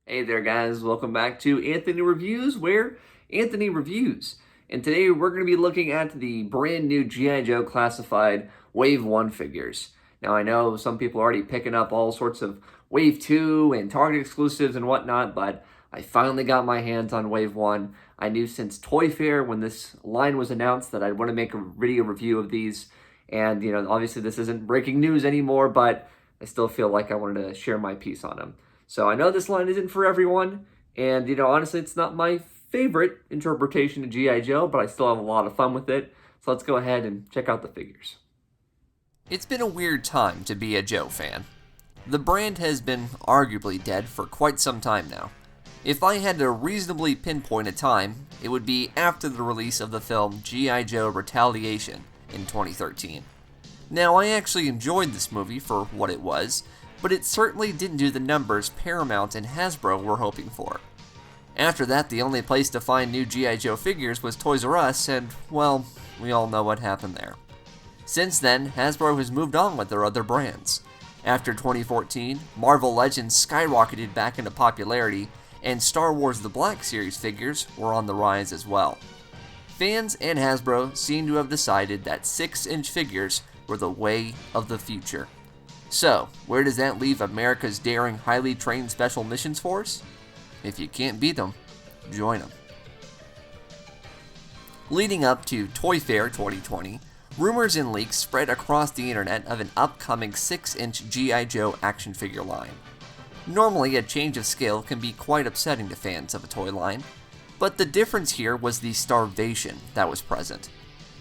Hey there, guys. Welcome back to Anthony Reviews, where Anthony reviews. And today we're going to be looking at the brand new G.I. Joe Classified Wave 1 figures. Now, I know some people are already picking up all sorts of Wave 2 and Target exclusives and whatnot, but I finally got my hands on Wave 1. I knew since Toy Fair, when this line was announced, that I'd want to make a video review of these. And, obviously this isn't breaking news anymore, but I still feel like I wanted to share my piece on them. So I know this line isn't for everyone, and honestly, it's not my favorite interpretation of G.I. Joe, but I still have a lot of fun with it. So let's go ahead and check out the figures. It's been a weird time to be a Joe fan. The brand has been arguably dead for quite some time now. If I had to reasonably pinpoint a time, it would be after the release of the film G.I. Joe Retaliation in 2013. Now, I actually enjoyed this movie for what it was, but it certainly didn't do the numbers Paramount and Hasbro were hoping for. After that, the only place to find new G.I. Joe figures was Toys R Us, and, well, we all know what happened there. Since then, Hasbro has moved on with their other brands. After 2014, Marvel Legends skyrocketed back into popularity, and Star Wars The Black Series figures were on the rise as well. Fans and Hasbro seem to have decided that 6-inch figures were the way of the future. So, where does that leave America's daring, highly trained Special Missions Force? If you can't beat them, join them. Leading up to Toy Fair 2020, rumors and leaks spread across the internet of an upcoming 6-inch G.I. Joe action figure line. Normally, a change of scale can be quite upsetting to fans of a toy line, but the difference here was the starvation that was present.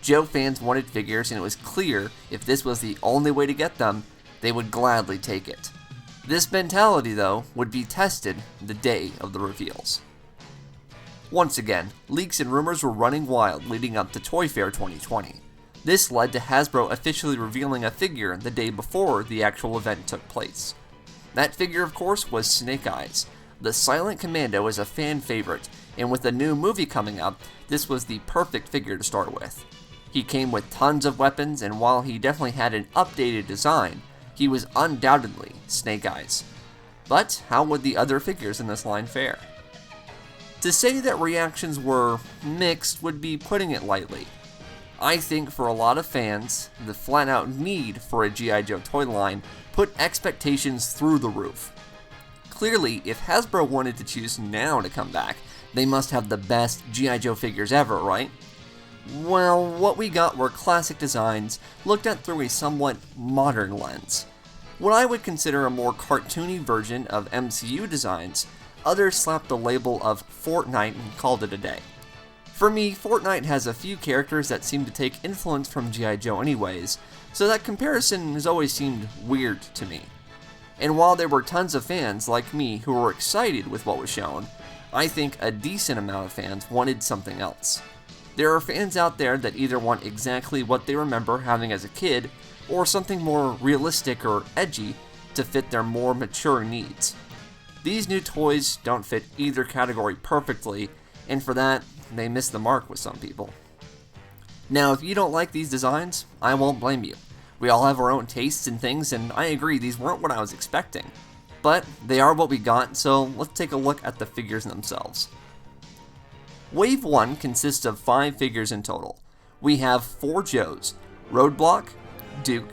Joe fans wanted figures, and it was clear if this was the only way to get them, they would gladly take it. This mentality, though, would be tested the day of the reveals. Once again, leaks and rumors were running wild leading up to Toy Fair 2020. This led to Hasbro officially revealing a figure the day before the actual event took place. That figure, of course, was Snake Eyes. The Silent Commando is a fan favorite, and with a new movie coming up, this was the perfect figure to start with. He came with tons of weapons, and while he definitely had an updated design, he was undoubtedly Snake Eyes. But how would the other figures in this line fare? To say that reactions were mixed would be putting it lightly. I think for a lot of fans, the flat-out need for a G.I. Joe toy line put expectations through the roof. Clearly, if Hasbro wanted to choose now to come back, they must have the best G.I. Joe figures ever, right? Well, what we got were classic designs looked at through a somewhat modern lens. What I would consider a more cartoony version of MCU designs, others slapped the label of Fortnite and called it a day. For me, Fortnite has a few characters that seem to take influence from G.I. Joe anyways, so that comparison has always seemed weird to me. And while there were tons of fans like me who were excited with what was shown, I think a decent amount of fans wanted something else. There are fans out there that either want exactly what they remember having as a kid, or something more realistic or edgy to fit their more mature needs. These new toys don't fit either category perfectly, and for that, they miss the mark with some people. Now, if you don't like these designs, I won't blame you. We all have our own tastes and things, and I agree these weren't what I was expecting. But they are what we got, so let's take a look at the figures themselves. Wave 1 consists of 5 figures in total. We have 4 Joes: Roadblock, Duke,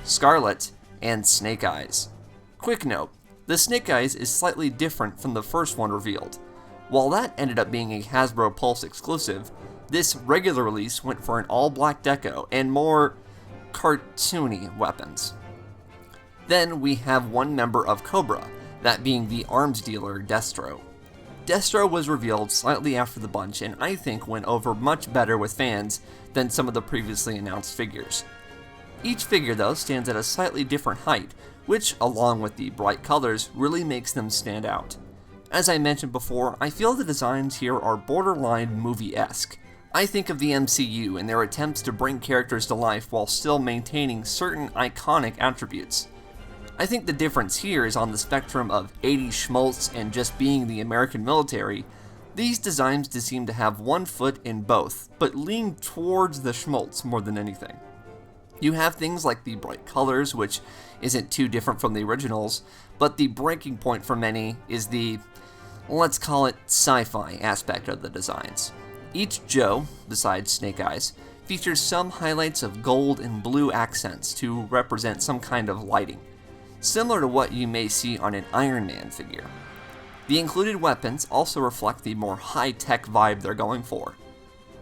Scarlet, and Snake Eyes. Quick note, the Snake Eyes is slightly different from the first one revealed. While that ended up being a Hasbro Pulse exclusive, this regular release went for an all-black deco and more cartoony weapons. Then we have one member of Cobra, that being the arms dealer Destro. Destro was revealed slightly after the bunch, and I think went over much better with fans than some of the previously announced figures. Each figure, though, stands at a slightly different height, which, along with the bright colors, really makes them stand out. As I mentioned before, I feel the designs here are borderline movie-esque. I think of the MCU and their attempts to bring characters to life while still maintaining certain iconic attributes. I think the difference here is on the spectrum of 80s schmaltz and just being the American military. These designs seem to have one foot in both, but lean towards the schmaltz more than anything. You have things like the bright colors, which isn't too different from the originals, but the breaking point for many is the let's call it sci-fi aspect of the designs. Each Joe, besides Snake Eyes, features some highlights of gold and blue accents to represent some kind of lighting, similar to what you may see on an Iron Man figure. The included weapons also reflect the more high-tech vibe they're going for.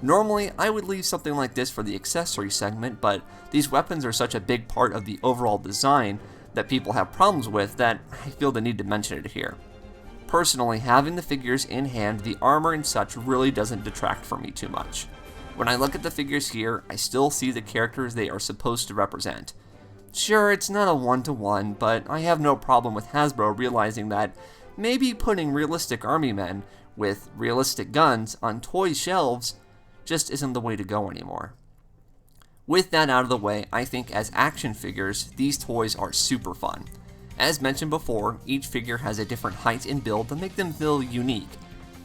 Normally, I would leave something like this for the accessory segment, but these weapons are such a big part of the overall design that people have problems with that I feel the need to mention it here. Personally, having the figures in hand, the armor and such really doesn't detract from me too much. When I look at the figures here, I still see the characters they are supposed to represent. Sure, it's not a one-to-one, but I have no problem with Hasbro realizing that maybe putting realistic army men with realistic guns on toy shelves just isn't the way to go anymore. With that out of the way, I think as action figures, these toys are super fun. As mentioned before, each figure has a different height and build that make them feel unique.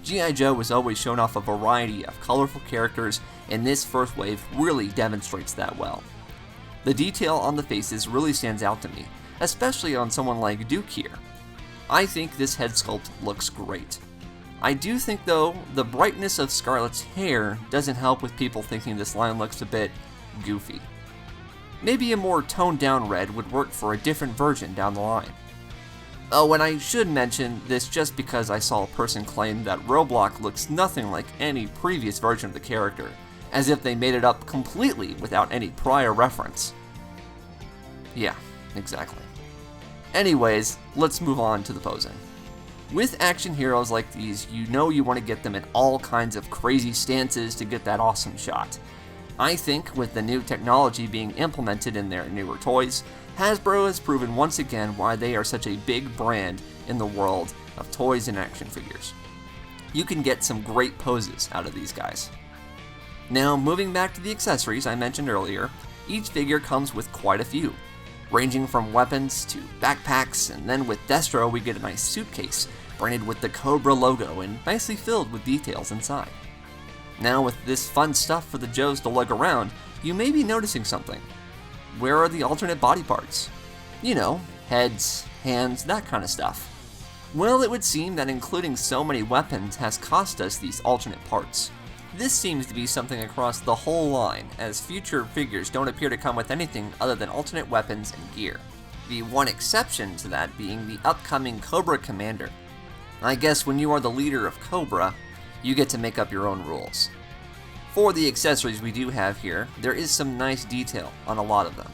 G.I. Joe has always shown off a variety of colorful characters, and this first wave really demonstrates that well. The detail on the faces really stands out to me, especially on someone like Duke here. I think this head sculpt looks great. I do think though, the brightness of Scarlett's hair doesn't help with people thinking this line looks a bit goofy. Maybe a more toned down red would work for a different version down the line. Oh, and I should mention this just because I saw a person claim that Roblox looks nothing like any previous version of the character, as if they made it up completely without any prior reference. Yeah, exactly. Anyways, let's move on to the posing. With action heroes like these, you know you want to get them in all kinds of crazy stances to get that awesome shot. I think with the new technology being implemented in their newer toys, Hasbro has proven once again why they are such a big brand in the world of toys and action figures. You can get some great poses out of these guys. Now, moving back to the accessories I mentioned earlier, each figure comes with quite a few, ranging from weapons to backpacks, and then with Destro we get a nice suitcase branded with the Cobra logo and nicely filled with details inside. Now with this fun stuff for the Joes to lug around, you may be noticing something. Where are the alternate body parts? You know, heads, hands, that kind of stuff. Well, it would seem that including so many weapons has cost us these alternate parts. This seems to be something across the whole line, as future figures don't appear to come with anything other than alternate weapons and gear. The one exception to that being the upcoming Cobra Commander. I guess when you are the leader of Cobra, you get to make up your own rules. For the accessories we do have here, there is some nice detail on a lot of them.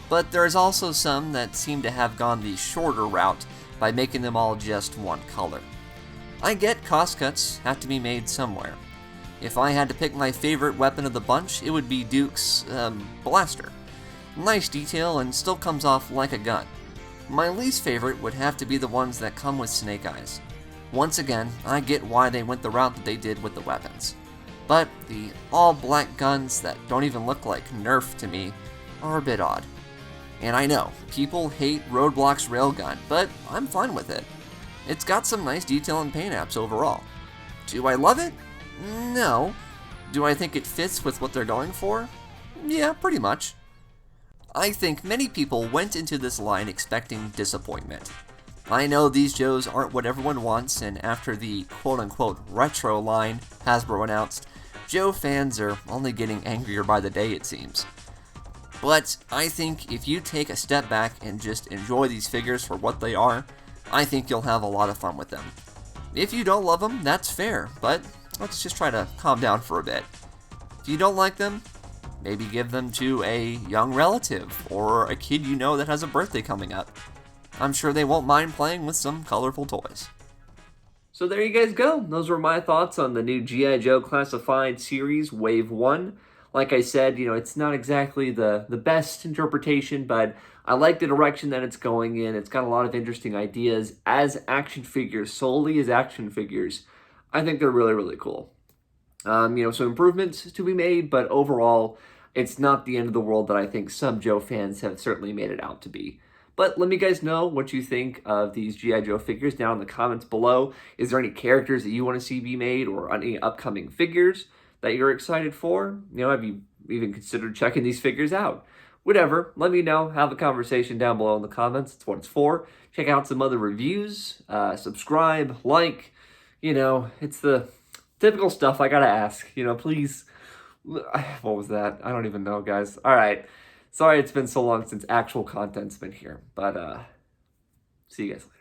But there is also some that seem to have gone the shorter route by making them all just one color. I get cost cuts have to be made somewhere. If I had to pick my favorite weapon of the bunch, it would be Duke's blaster. Nice detail and still comes off like a gun. My least favorite would have to be the ones that come with Snake Eyes. Once again, I get why they went the route that they did with the weapons. But the all-black guns that don't even look like Nerf to me are a bit odd. And I know, people hate Roadblock's railgun, but I'm fine with it. It's got some nice detail and paint apps overall. Do I love it? No. Do I think it fits with what they're going for? Yeah, pretty much. I think many people went into this line expecting disappointment. I know these Joes aren't what everyone wants, and after the quote-unquote retro line Hasbro announced, Joe fans are only getting angrier by the day, it seems. But I think if you take a step back and just enjoy these figures for what they are, I think you'll have a lot of fun with them. If you don't love them, that's fair, but let's just try to calm down for a bit. If you don't like them, maybe give them to a young relative or a kid you know that has a birthday coming up. I'm sure they won't mind playing with some colorful toys. So there you guys go. Those were my thoughts on the new G.I. Joe Classified Series Wave 1. Like I said, it's not exactly the best interpretation, but I like the direction that it's going in. It's got a lot of interesting ideas as action figures, solely as action figures. I think they're really, really cool. Some improvements to be made, but overall, it's not the end of the world that I think some Joe fans have certainly made it out to be. But let me guys know what you think of these G.I. Joe figures down in the comments below. Is there any characters that you want to see be made or any upcoming figures that you're excited for? Have you even considered checking these figures out? Whatever, let me know. Have a conversation down below in the comments. It's what it's for. Check out some other reviews. Subscribe, like, You know, it's the typical stuff I gotta ask. You know, please. What was that? I don't even know, guys. All right. Sorry it's been so long since actual content's been here, but see you guys later.